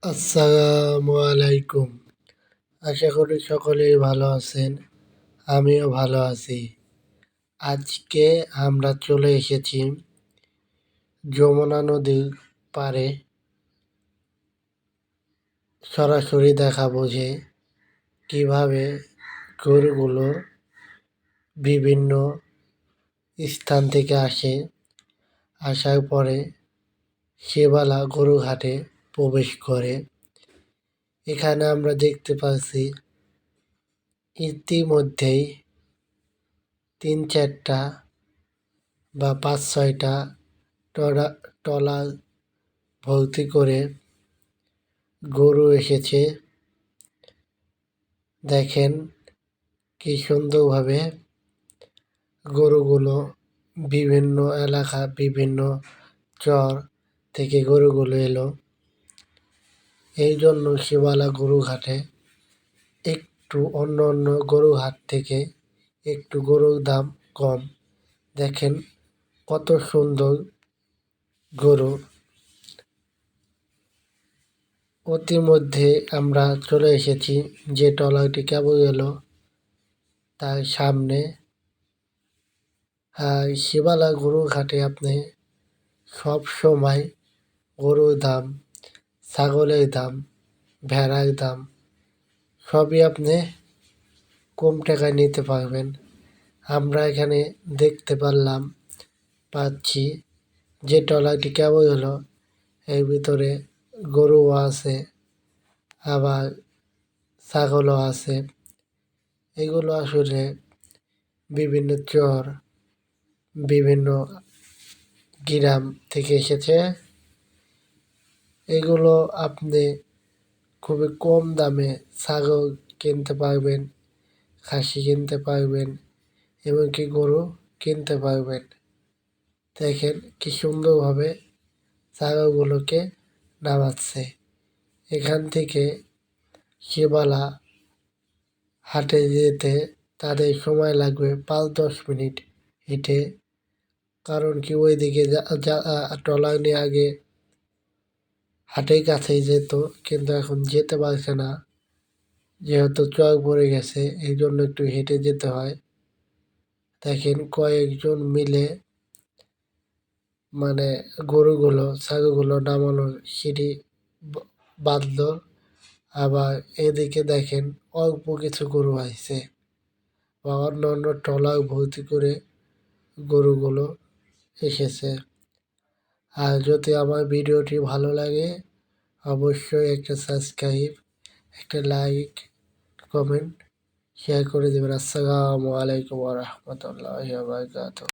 আসসালামু আলাইকুম। আশা করি সকলেই ভালো আছেন। আমিও ভালো আছি। আজকে আমরা চলে এসেছি যমুনা নদীর পাড়ে। সরাসরি দেখাবো যে কীভাবে গরুগুলো বিভিন্ন স্থান থেকে আসে। আসার পরে সেবালা গরুঘাটে প্রবেশ করে। এখানে আমরা দেখতে পাচ্ছি ইতিমধ্যেই ৩-৪টা বা ৫-৬টা ট্রলার ভর্তি করে গরু এসেছে। দেখেন কি সুন্দরভাবে গরুগুলো বিভিন্ন এলাকা, বিভিন্ন চর থেকে গরুগুলো এলো। এই জন্য শিবালা গরুঘাটে একটু অন্য অন্য গরুঘাট থেকে একটু গরুর দাম কম। দেখেন কত সুন্দর গরু। ইতিমধ্যে আমরা চলে এসেছি যে ট্রলারটি কেবল এলো তার সামনে। আর শিবালা গরুঘাটে আপনি সব সময় গরুর দাম, ছাগলের দাম, ভেড়ার দাম সবই আপনি কম টাকায় নিতে পারবেন। আমরা এখানে দেখতে পাচ্ছি যে ট্রলারটি কেবল হলো এর ভিতরে গরুও আছে, আবার ছাগলও আছে। এগুলো আসলে বিভিন্ন চর, বিভিন্ন গ্রাম থেকে এসেছে। এগুলো আপনি খুবই কম দামে ছাগল কিনতে পারবেন, খাসি কিনতে পারবেন, এমনকি গরু কিনতে পারবেন। দেখেন কি সুন্দরভাবে ছাগলগুলোকে নামাচ্ছে। এখান থেকে শিবালা হাটে যেতে তাদের সময় লাগবে ৫-১০ মিনিট হেঁটে। কারণ কি ওইদিকে ট্রলার নিয়ে আগে হাটের কাছেই যেত, কিন্তু এখন যেতে পারছে না, যেহেতু চর পড়ে গেছে এই জন্য একটু হেঁটে যেতে হয়। দেখেন কয়েকজন মিলে মানে গরুগুলো, ছাগলগুলো নামানোর সিঁড়ি বাঁধলো। আবার এদিকে দেখেন অল্প কিছু গরু আসছে বা অন্য অন্য ট্রলার ভর্তি করে গরুগুলো এসেছে। আর যদি আমার ভিডিওটি ভালো লাগে অবশ্যই একটা সাবস্ক্রাইব, একটা লাইক, কমেন্ট, শেয়ার করে দেবেন। আসসালামু আলাইকুম ওয়া রাহমাতুল্লাহি ওয়া বারাকাতুহু।